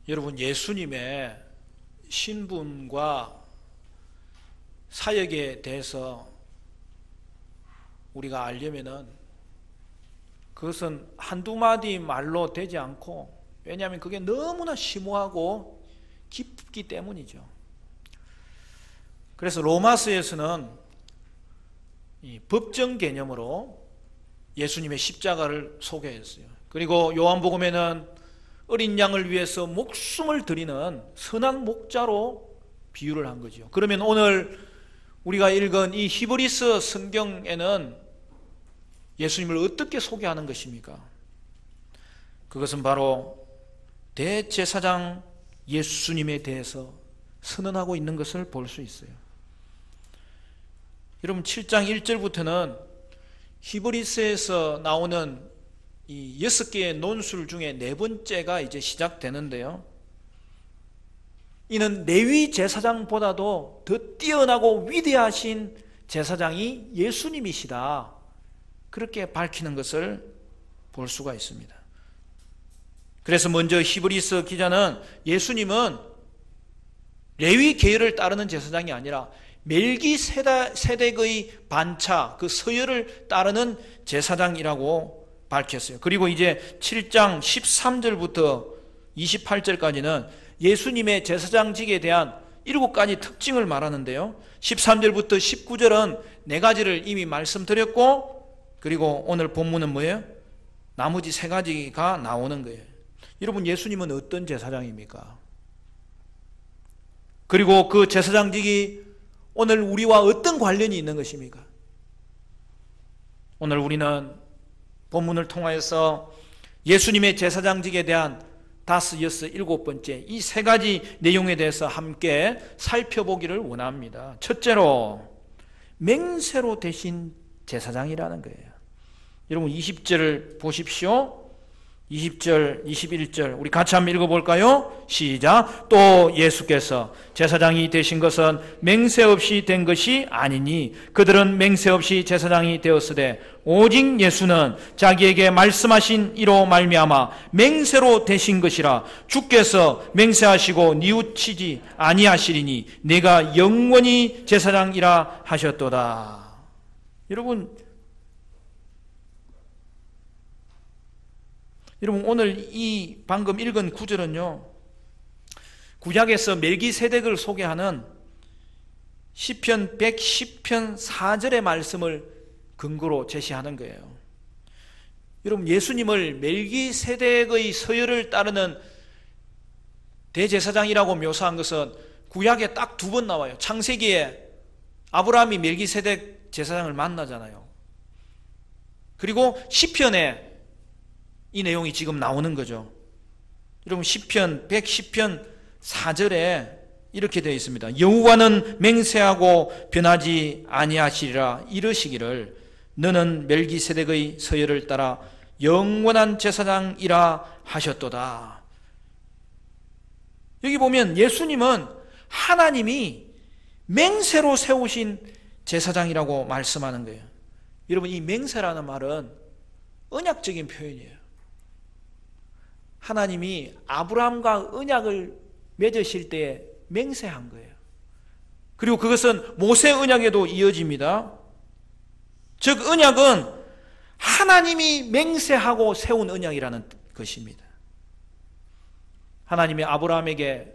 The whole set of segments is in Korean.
여러분, 예수님의 신분과 사역에 대해서 우리가 알려면은 그것은 한두 마디 말로 되지 않고, 왜냐하면 그게 너무나 심오하고 깊기 때문이죠. 그래서 로마서에서는 이 법정 개념으로 예수님의 십자가를 소개했어요. 그리고 요한복음에는 어린 양을 위해서 목숨을 드리는 선한 목자로 비유를 한 거죠. 그러면 오늘 우리가 읽은 이 히브리서 성경에는 예수님을 어떻게 소개하는 것입니까? 그것은 바로 대제사장 예수님에 대해서 선언하고 있는 것을 볼 수 있어요. 여러분, 7장 1절부터는 히브리서에서 나오는 이 6개의 논술 중에 네 번째가 이제 시작되는데요. 이는 레위 제사장보다도 더 뛰어나고 위대하신 제사장이 예수님이시다, 그렇게 밝히는 것을 볼 수가 있습니다. 그래서 먼저 히브리서 기자는 예수님은 레위 계율을 따르는 제사장이 아니라 멜기세덱의 반차, 그 서열을 따르는 제사장이라고 밝혔어요. 그리고 이제 7장 13절부터 28절까지는 예수님의 제사장직에 대한 7가지 특징을 말하는데요. 13절부터 19절은 4가지를 이미 말씀드렸고, 그리고 오늘 본문은 뭐예요? 나머지 3가지가 나오는 거예요. 여러분, 예수님은 어떤 제사장입니까? 그리고 그 제사장직이 오늘 우리와 어떤 관련이 있는 것입니까? 오늘 우리는 본문을 통하여서 예수님의 제사장직에 대한 5, 6, 7번째 이 3가지 내용에 대해서 함께 살펴보기를 원합니다. 첫째로, 맹세로 되신 제사장이라는 거예요. 여러분, 20절을 보십시오. 20절, 21절 우리 같이 한번 읽어볼까요? 시작. 또 예수께서 제사장이 되신 것은 맹세 없이 된 것이 아니니 그들은 맹세 없이 제사장이 되었으되 오직 예수는 자기에게 말씀하신 이로 말미암아 맹세로 되신 것이라. 주께서 맹세하시고 뉘우치지 아니하시리니 내가 영원히 제사장이라 하셨도다. 여러분, 오늘 이 방금 읽은 구절은요, 구약에서 멜기세덱을 소개하는 시편 110편 4절의 말씀을 근거로 제시하는 거예요. 여러분, 예수님을 멜기세덱의 서열을 따르는 대제사장이라고 묘사한 것은 구약에 딱 2번 나와요. 창세기에 아브라함이 멜기세덱 제사장을 만나잖아요. 그리고 시편에 이 내용이 지금 나오는 거죠. 여러분, 시편 110편 4절에 이렇게 되어 있습니다. 여호와는 맹세하고 변하지 아니하시리라 이르시기를 너는 멜기세덱의 서열을 따라 영원한 제사장이라 하셨도다. 여기 보면 예수님은 하나님이 맹세로 세우신 제사장이라고 말씀하는 거예요. 여러분, 이 맹세라는 말은 언약적인 표현이에요. 하나님이 아브라함과 언약을 맺으실 때에 맹세한 거예요. 그리고 그것은 모세 언약에도 이어집니다. 즉, 언약은 하나님이 맹세하고 세운 언약이라는 것입니다. 하나님이 아브라함에게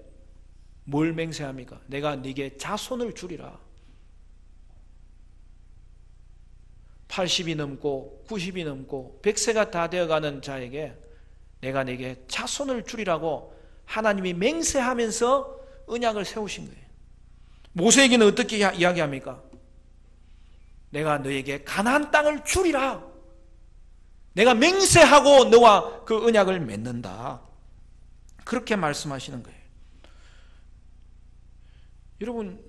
뭘 맹세합니까? 내가 네게 자손을 주리라. 80이 넘고 90이 넘고 100세가 다 되어가는 자에게 내가 네게 자손을 주리라고 하나님이 맹세하면서 언약을 세우신 거예요. 모세에게는 어떻게 이야기합니까? 내가 너에게 가나안 땅을 주리라. 내가 맹세하고 너와 그 언약을 맺는다. 그렇게 말씀하시는 거예요. 여러분,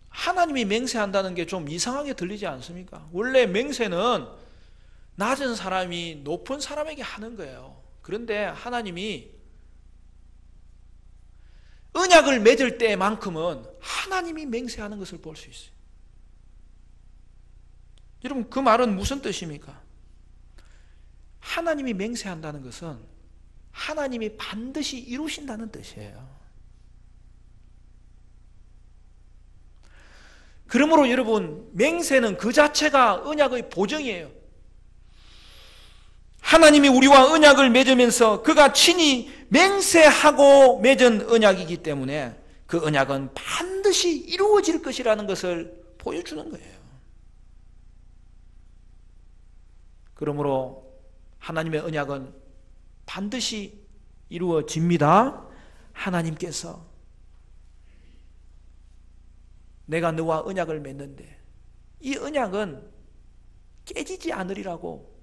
하나님이 맹세한다는 게 좀 이상하게 들리지 않습니까? 원래 맹세는 낮은 사람이 높은 사람에게 하는 거예요. 그런데 하나님이 언약을 맺을 때만큼은 하나님이 맹세하는 것을 볼 수 있어요. 여러분, 그 말은 무슨 뜻입니까? 하나님이 맹세한다는 것은 하나님이 반드시 이루신다는 뜻이에요. 그러므로 여러분, 맹세는 그 자체가 언약의 보증이에요. 하나님이 우리와 언약을 맺으면서 그가 친히 맹세하고 맺은 언약이기 때문에 그 언약은 반드시 이루어질 것이라는 것을 보여주는 거예요. 그러므로 하나님의 언약은 반드시 이루어집니다. 하나님께서 내가 너와 언약을 맺는데 이 언약은 깨지지 않으리라고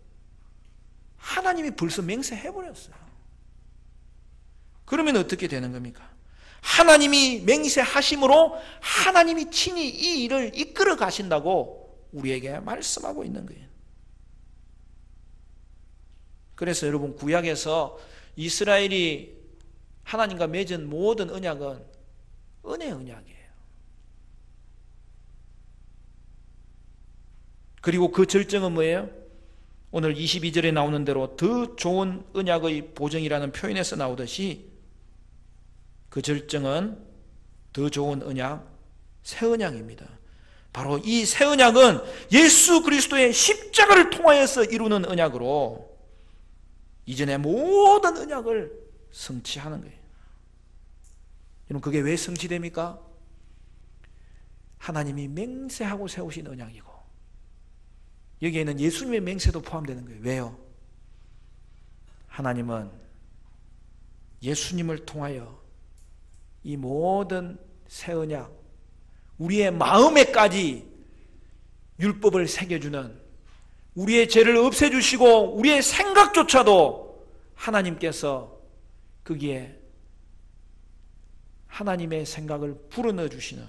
하나님이 벌써 맹세해버렸어요. 그러면 어떻게 되는 겁니까? 하나님이 맹세하심으로 하나님이 친히 이 일을 이끌어 가신다고 우리에게 말씀하고 있는 거예요. 그래서 여러분, 구약에서 이스라엘이 하나님과 맺은 모든 언약은 은혜의 언약이에요. 그리고 그 절정은 뭐예요? 오늘 22절에 나오는 대로 더 좋은 언약의 보증이라는 표현에서 나오듯이 그 절정은 더 좋은 언약, 새 언약입니다. 바로 이 새 언약은 예수 그리스도의 십자가를 통하여서 이루는 언약으로 이전의 모든 언약을 성취하는 거예요. 여러분, 그게 왜 성취됩니까? 하나님이 맹세하고 세우신 언약이고 여기에는 예수님의 맹세도 포함되는 거예요. 왜요? 하나님은 예수님을 통하여 이 모든 새 언약, 우리의 마음에까지 율법을 새겨주는, 우리의 죄를 없애주시고 우리의 생각조차도 하나님께서 거기에 하나님의 생각을 불어넣어 주시는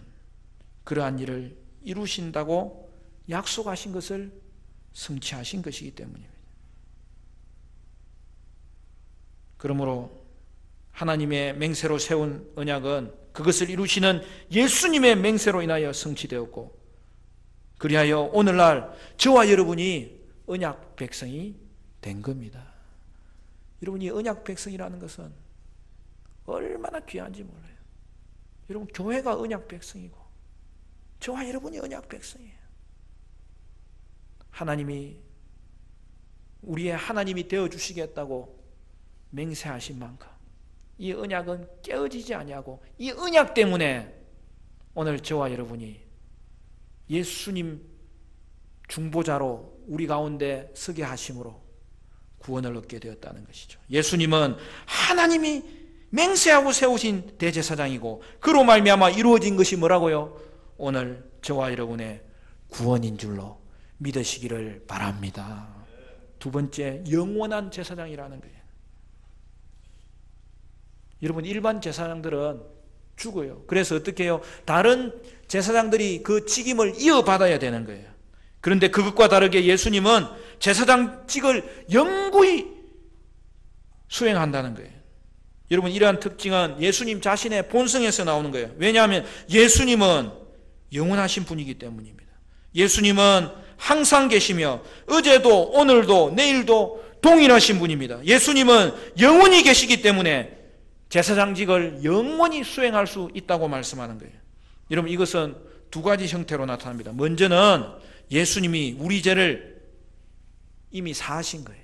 그러한 일을 이루신다고 약속하신 것을 성취하신 것이기 때문입니다. 그러므로 하나님의 맹세로 세운 언약은 그것을 이루시는 예수님의 맹세로 인하여 성취되었고, 그리하여 오늘날 저와 여러분이 언약 백성이 된 겁니다. 여러분이 언약 백성이라는 것은 얼마나 귀한지 몰라요. 여러분, 교회가 언약 백성이고 저와 여러분이 언약 백성이에요. 하나님이 우리의 하나님이 되어주시겠다고 맹세하신 만큼 이 언약은 깨어지지 아니하고 이 언약 때문에 오늘 저와 여러분이 예수님 중보자로 우리 가운데 서게 하심으로 구원을 얻게 되었다는 것이죠. 예수님은 하나님이 맹세하고 세우신 대제사장이고 그로 말미암아 이루어진 것이 뭐라고요? 오늘 저와 여러분의 구원인 줄로 믿으시기를 바랍니다. 두 번째, 영원한 제사장이라는 거예요. 여러분, 일반 제사장들은 죽어요. 그래서 어떻게 해요? 다른 제사장들이 그 직임을 이어받아야 되는 거예요. 그런데 그것과 다르게 예수님은 제사장직을 영구히 수행한다는 거예요. 여러분, 이러한 특징은 예수님 자신의 본성에서 나오는 거예요. 왜냐하면 예수님은 영원하신 분이기 때문입니다. 예수님은 항상 계시며 어제도 오늘도 내일도 동일하신 분입니다. 예수님은 영원히 계시기 때문에 제사장직을 영원히 수행할 수 있다고 말씀하는 거예요. 여러분, 이것은 두 가지 형태로 나타납니다. 먼저는 예수님이 우리 죄를 이미 사하신 거예요.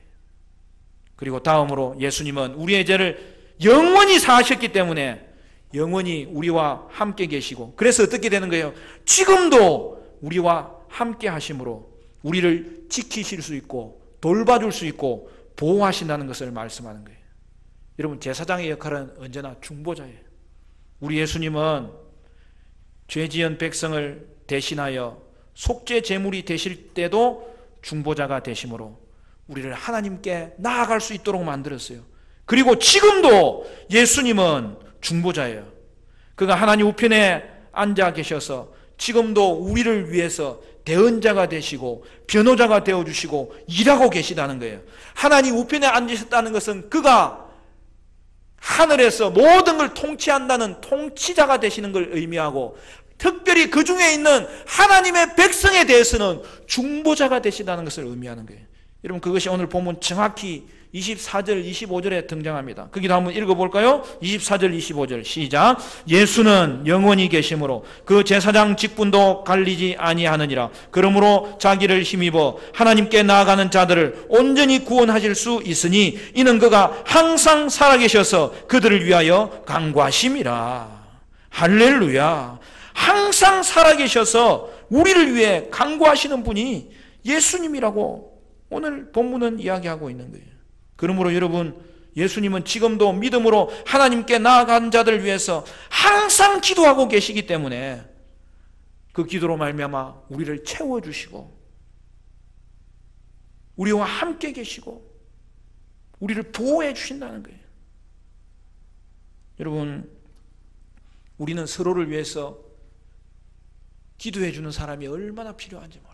그리고 다음으로 예수님은 우리의 죄를 영원히 사하셨기 때문에 영원히 우리와 함께 계시고, 그래서 어떻게 되는 거예요? 지금도 우리와 함께 하심으로 우리를 지키실 수 있고 돌봐줄 수 있고 보호하신다는 것을 말씀하는 거예요. 여러분, 제사장의 역할은 언제나 중보자예요. 우리 예수님은 죄지은 백성을 대신하여 속죄 제물이 되실 때도 중보자가 되심으로 우리를 하나님께 나아갈 수 있도록 만들었어요. 그리고 지금도 예수님은 중보자예요. 그가 하나님 우편에 앉아 계셔서 지금도 우리를 위해서 대언자가 되시고 변호자가 되어주시고 일하고 계시다는 거예요. 하나님 우편에 앉으셨다는 것은 그가 하늘에서 모든 걸 통치한다는 통치자가 되시는 걸 의미하고, 특별히 그 중에 있는 하나님의 백성에 대해서는 중보자가 되시다는 것을 의미하는 거예요. 여러분, 그것이 오늘 보면 정확히 24절 25절에 등장합니다. 거기도 한번 읽어볼까요? 24절 25절 시작. 예수는 영원히 계심으로 그 제사장 직분도 갈리지 아니하느니라. 그러므로 자기를 힘입어 하나님께 나아가는 자들을 온전히 구원하실 수 있으니 이는 그가 항상 살아계셔서 그들을 위하여 간구하심이라. 할렐루야. 항상 살아계셔서 우리를 위해 간구하시는 분이 예수님이라고 오늘 본문은 이야기하고 있는 거예요. 그러므로 여러분, 예수님은 지금도 믿음으로 하나님께 나아간 자들을 위해서 항상 기도하고 계시기 때문에 그 기도로 말미암아 우리를 채워주시고 우리와 함께 계시고 우리를 보호해 주신다는 거예요. 여러분, 우리는 서로를 위해서 기도해 주는 사람이 얼마나 필요한지 몰라요.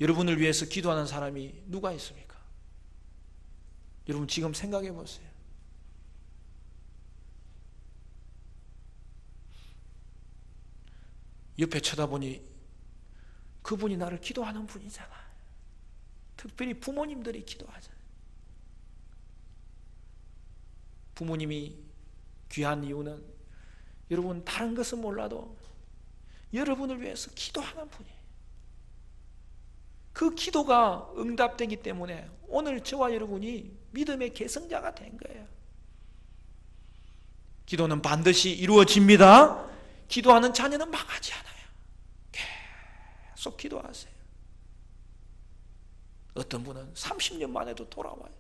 여러분을 위해서 기도하는 사람이 누가 있습니까? 여러분 지금 생각해 보세요. 옆에 쳐다보니 그분이 나를 기도하는 분이잖아. 특별히 부모님들이 기도하잖아요. 부모님이 귀한 이유는 여러분 다른 것은 몰라도 여러분을 위해서 기도하는 분이에요. 그 기도가 응답되기 때문에 오늘 저와 여러분이 믿음의 계승자가 된 거예요. 기도는 반드시 이루어집니다. 기도하는 자녀는 망하지 않아요. 계속 기도하세요. 어떤 분은 30년 만에도 돌아와요.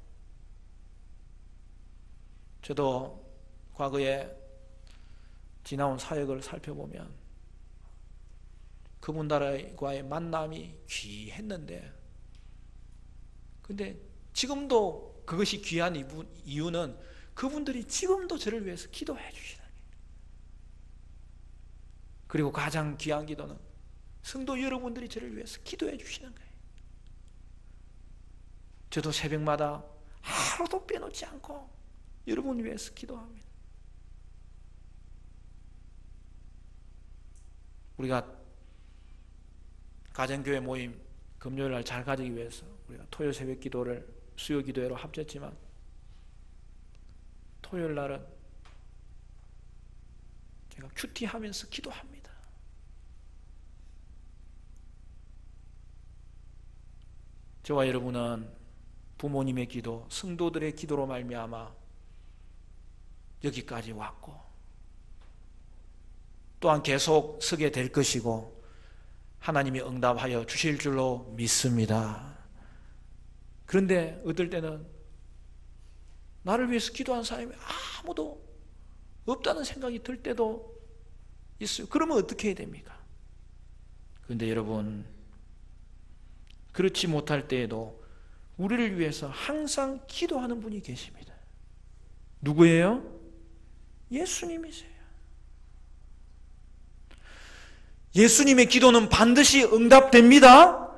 저도 과거에 지나온 사역을 살펴보면 그분들과의 만남이 귀했는데, 근데 지금도 그것이 귀한 이유는 그분들이 지금도 저를 위해서 기도해 주시는 거예요. 그리고 가장 귀한 기도는 성도 여러분들이 저를 위해서 기도해 주시는 거예요. 저도 새벽마다 하루도 빼놓지 않고 여러분을 위해서 기도합니다. 우리가 가정교회 모임 금요일 날 잘 가지기 위해서 우리가 토요 새벽 기도를 수요 기도회로 합쳤지만 토요일 날은 제가 큐티하면서 기도합니다. 저와 여러분은 부모님의 기도, 성도들의 기도로 말미암아 여기까지 왔고 또한 계속 서게 될 것이고 하나님이 응답하여 주실 줄로 믿습니다. 그런데 어떨 때는 나를 위해서 기도한 사람이 아무도 없다는 생각이 들 때도 있어요. 그러면 어떻게 해야 됩니까? 그런데 여러분, 그렇지 못할 때에도 우리를 위해서 항상 기도하는 분이 계십니다. 누구예요? 예수님이세요. 예수님의 기도는 반드시 응답됩니다.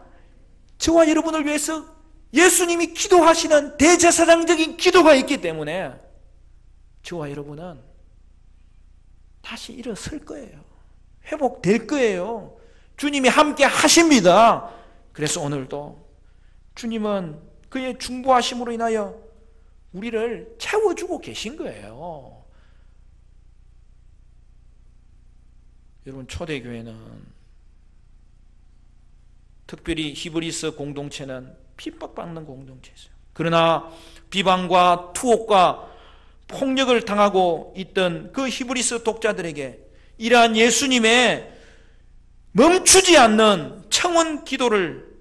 저와 여러분을 위해서 예수님이 기도하시는 대제사장적인 기도가 있기 때문에 저와 여러분은 다시 일어설 거예요. 회복될 거예요. 주님이 함께 하십니다. 그래서 오늘도 주님은 그의 중보하심으로 인하여 우리를 채워주고 계신 거예요. 여러분, 초대교회는 특별히 히브리서 공동체는 핍박받는 공동체였어요. 그러나 비방과 투옥과 폭력을 당하고 있던 그 히브리서 독자들에게 이러한 예수님의 멈추지 않는 청원 기도를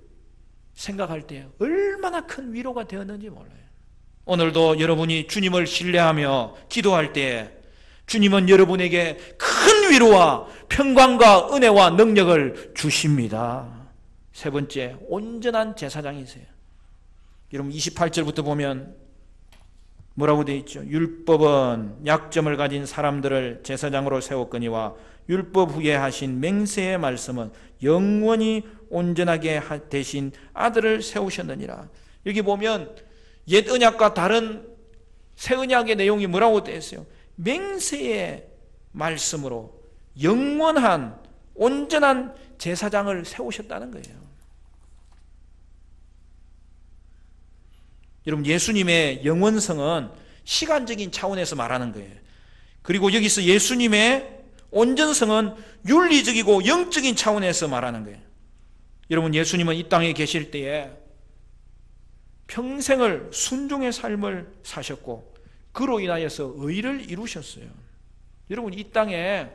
생각할 때 얼마나 큰 위로가 되었는지 몰라요. 오늘도 여러분이 주님을 신뢰하며 기도할 때 주님은 여러분에게 큰 위로와 평강과 은혜와 능력을 주십니다. 세 번째, 온전한 제사장이세요. 여러분 28절부터 보면 뭐라고 되어 있죠? 율법은 약점을 가진 사람들을 제사장으로 세웠거니와 율법 후에 하신 맹세의 말씀은 영원히 온전하게 되신 아들을 세우셨느니라. 여기 보면 옛 언약과 다른 새 언약의 내용이 뭐라고 되어 있어요? 맹세의 말씀으로 영원한 온전한 제사장을 세우셨다는 거예요. 여러분, 예수님의 영원성은 시간적인 차원에서 말하는 거예요. 그리고 여기서 예수님의 온전성은 윤리적이고 영적인 차원에서 말하는 거예요. 여러분, 예수님은 이 땅에 계실 때에 평생을 순종의 삶을 사셨고 그로 인하여서 의를 이루셨어요. 여러분, 이 땅에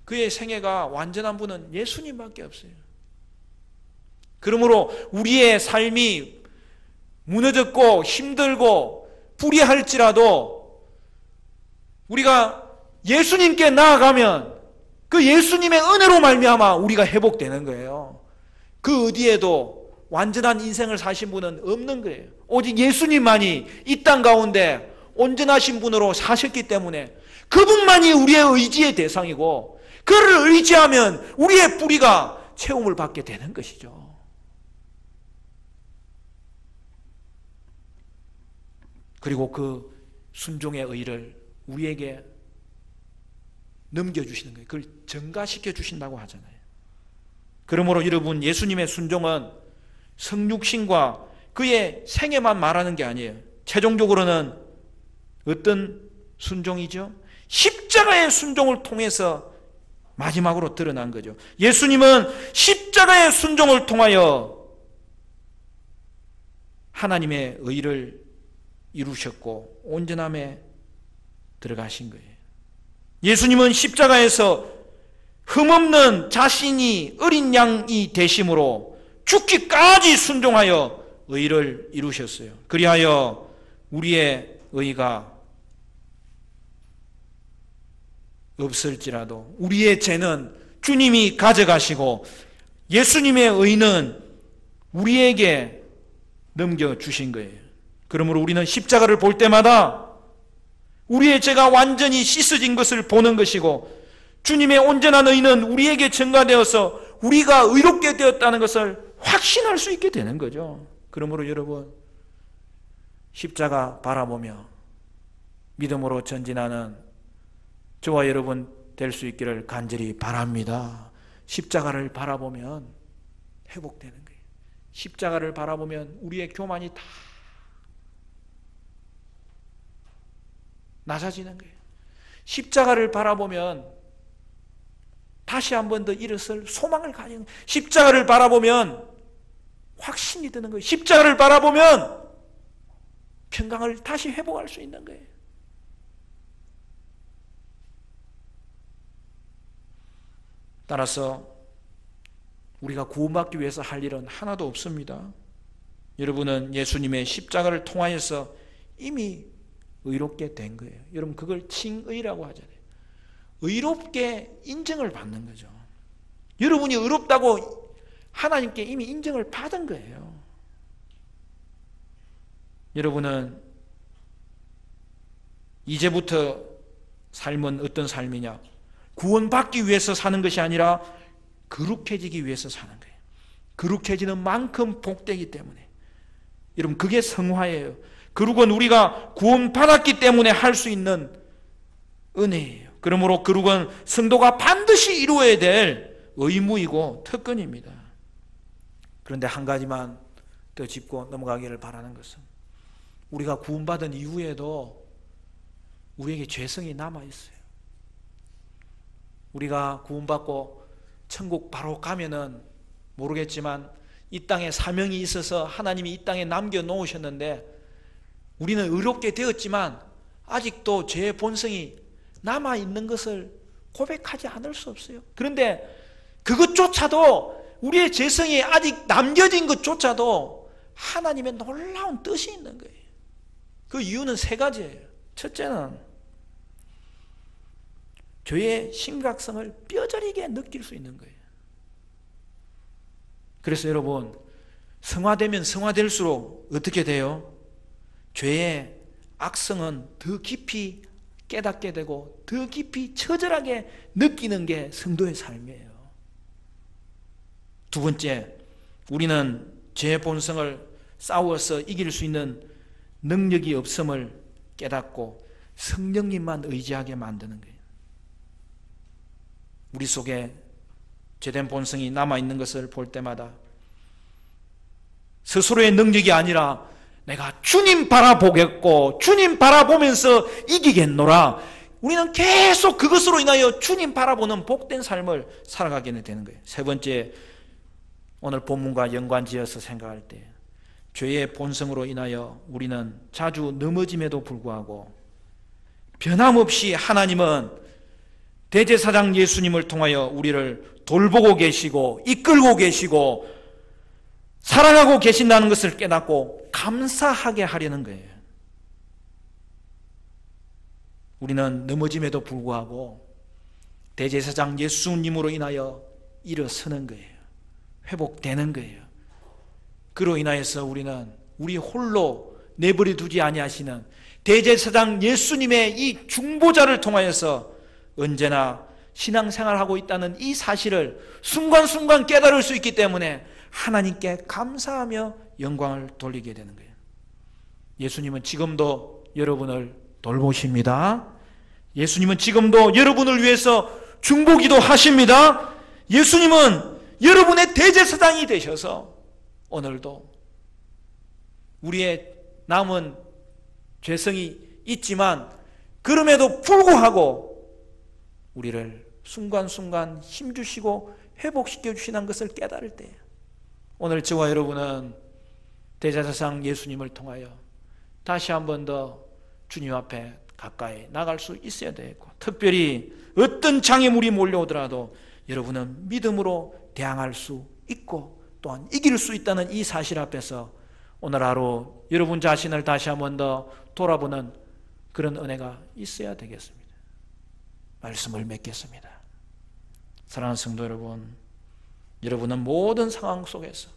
그의 생애가 완전한 분은 예수님밖에 없어요. 그러므로 우리의 삶이 무너졌고 힘들고 불의할지라도 우리가 예수님께 나아가면 그 예수님의 은혜로 말미암아 우리가 회복되는 거예요. 그 어디에도 완전한 인생을 사신 분은 없는 거예요. 오직 예수님만이 이 땅 가운데 온전하신 분으로 사셨기 때문에 그분만이 우리의 의지의 대상이고 그를 의지하면 우리의 뿌리가 채움을 받게 되는 것이죠. 그리고 그 순종의 의를 우리에게 넘겨주시는 거예요. 그걸 전가시켜 주신다고 하잖아요. 그러므로 여러분, 예수님의 순종은 성육신과 그의 생애만 말하는 게 아니에요. 최종적으로는 어떤 순종이죠? 십자가의 순종을 통해서 마지막으로 드러난 거죠. 예수님은 십자가의 순종을 통하여 하나님의 의를 이루셨고 온전함에 들어가신 거예요. 예수님은 십자가에서 흠없는 자신이 어린 양이 되심으로 죽기까지 순종하여 의를 이루셨어요. 그리하여 우리의 의가 없을지라도 우리의 죄는 주님이 가져가시고 예수님의 의는 우리에게 넘겨주신 거예요. 그러므로 우리는 십자가를 볼 때마다 우리의 죄가 완전히 씻어진 것을 보는 것이고 주님의 온전한 의는 우리에게 증가되어서 우리가 의롭게 되었다는 것을 확신할 수 있게 되는 거죠. 그러므로 여러분, 십자가 바라보며 믿음으로 전진하는 저와 여러분 될 수 있기를 간절히 바랍니다. 십자가를 바라보면 회복되는 거예요. 십자가를 바라보면 우리의 교만이 다 낮아지는 거예요. 십자가를 바라보면 다시 한 번 더 일어설 소망을 가지는 거예요. 십자가를 바라보면 확신이 드는 거예요. 십자가를 바라보면 평강을 다시 회복할 수 있는 거예요. 따라서 우리가 구원받기 위해서 할 일은 하나도 없습니다. 여러분은 예수님의 십자가를 통하여서 이미 의롭게 된 거예요. 여러분, 그걸 칭의라고 하잖아요. 의롭게 인정을 받는 거죠. 여러분이 의롭다고 하나님께 이미 인정을 받은 거예요. 여러분은 이제부터 삶은 어떤 삶이냐? 구원받기 위해서 사는 것이 아니라 거룩해지기 위해서 사는 거예요. 거룩해지는 만큼 복되기 때문에. 여러분, 그게 성화예요. 거룩은 우리가 구원받았기 때문에 할 수 있는 은혜예요. 그러므로 거룩은 성도가 반드시 이루어야 될 의무이고 특권입니다. 그런데 한 가지만 더 짚고 넘어가기를 바라는 것은 우리가 구원받은 이후에도 우리에게 죄성이 남아있어요. 우리가 구원받고 천국 바로 가면은 모르겠지만 이 땅에 사명이 있어서 하나님이 이 땅에 남겨놓으셨는데 우리는 의롭게 되었지만 아직도 죄의 본성이 남아있는 것을 고백하지 않을 수 없어요. 그런데 그것조차도 우리의 죄성이 아직 남겨진 것조차도 하나님의 놀라운 뜻이 있는 거예요. 그 이유는 세 가지예요. 첫째는 죄의 심각성을 뼈저리게 느낄 수 있는 거예요. 그래서 여러분, 성화되면 성화될수록 어떻게 돼요? 죄의 악성은 더 깊이 깨닫게 되고 더 깊이 처절하게 느끼는 게 성도의 삶이에요. 두 번째, 우리는 죄의 본성을 싸워서 이길 수 있는 능력이 없음을 깨닫고 성령님만 의지하게 만드는 거예요. 우리 속에 죄된 본성이 남아있는 것을 볼 때마다 스스로의 능력이 아니라 내가 주님 바라보겠고 주님 바라보면서 이기겠노라. 우리는 계속 그것으로 인하여 주님 바라보는 복된 삶을 살아가게 되는 거예요. 세 번째, 오늘 본문과 연관지어서 생각할 때 죄의 본성으로 인하여 우리는 자주 넘어짐에도 불구하고 변함없이 하나님은 대제사장 예수님을 통하여 우리를 돌보고 계시고 이끌고 계시고 사랑하고 계신다는 것을 깨닫고 감사하게 하려는 거예요. 우리는 넘어짐에도 불구하고 대제사장 예수님으로 인하여 일어서는 거예요. 회복되는 거예요. 그로 인하여서 우리는 우리 홀로 내버려 두지 아니하시는 대제사장 예수님의 이 중보자를 통하여서 언제나 신앙생활하고 있다는 이 사실을 순간순간 깨달을 수 있기 때문에 하나님께 감사하며 영광을 돌리게 되는 거예요. 예수님은 지금도 여러분을 돌보십니다. 예수님은 지금도 여러분을 위해서 중보기도 하십니다. 예수님은 여러분의 대제사장이 되셔서 오늘도 우리의 남은 죄성이 있지만 그럼에도 불구하고 우리를 순간순간 힘주시고 회복시켜 주시는 것을 깨달을 때 오늘 저와 여러분은 대제사장 예수님을 통하여 다시 한 번 더 주님 앞에 가까이 나갈 수 있어야 되고, 특별히 어떤 장애물이 몰려오더라도 여러분은 믿음으로 대항할 수 있고 또한 이길 수 있다는 이 사실 앞에서 오늘 하루 여러분 자신을 다시 한 번 더 돌아보는 그런 은혜가 있어야 되겠습니다. 말씀을 맺겠습니다. 사랑하는 성도 여러분, 여러분은 모든 상황 속에서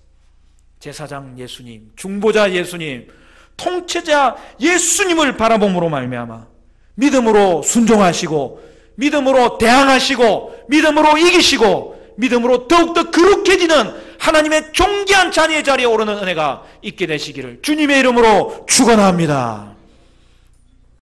제사장 예수님, 중보자 예수님, 통치자 예수님을 바라봄으로 말미암아 믿음으로 순종하시고 믿음으로 대항하시고 믿음으로 이기시고 믿음으로 더욱더 거룩해지는 하나님의 존귀한 자녀의 자리에 오르는 은혜가 있게 되시기를 주님의 이름으로 축원합니다.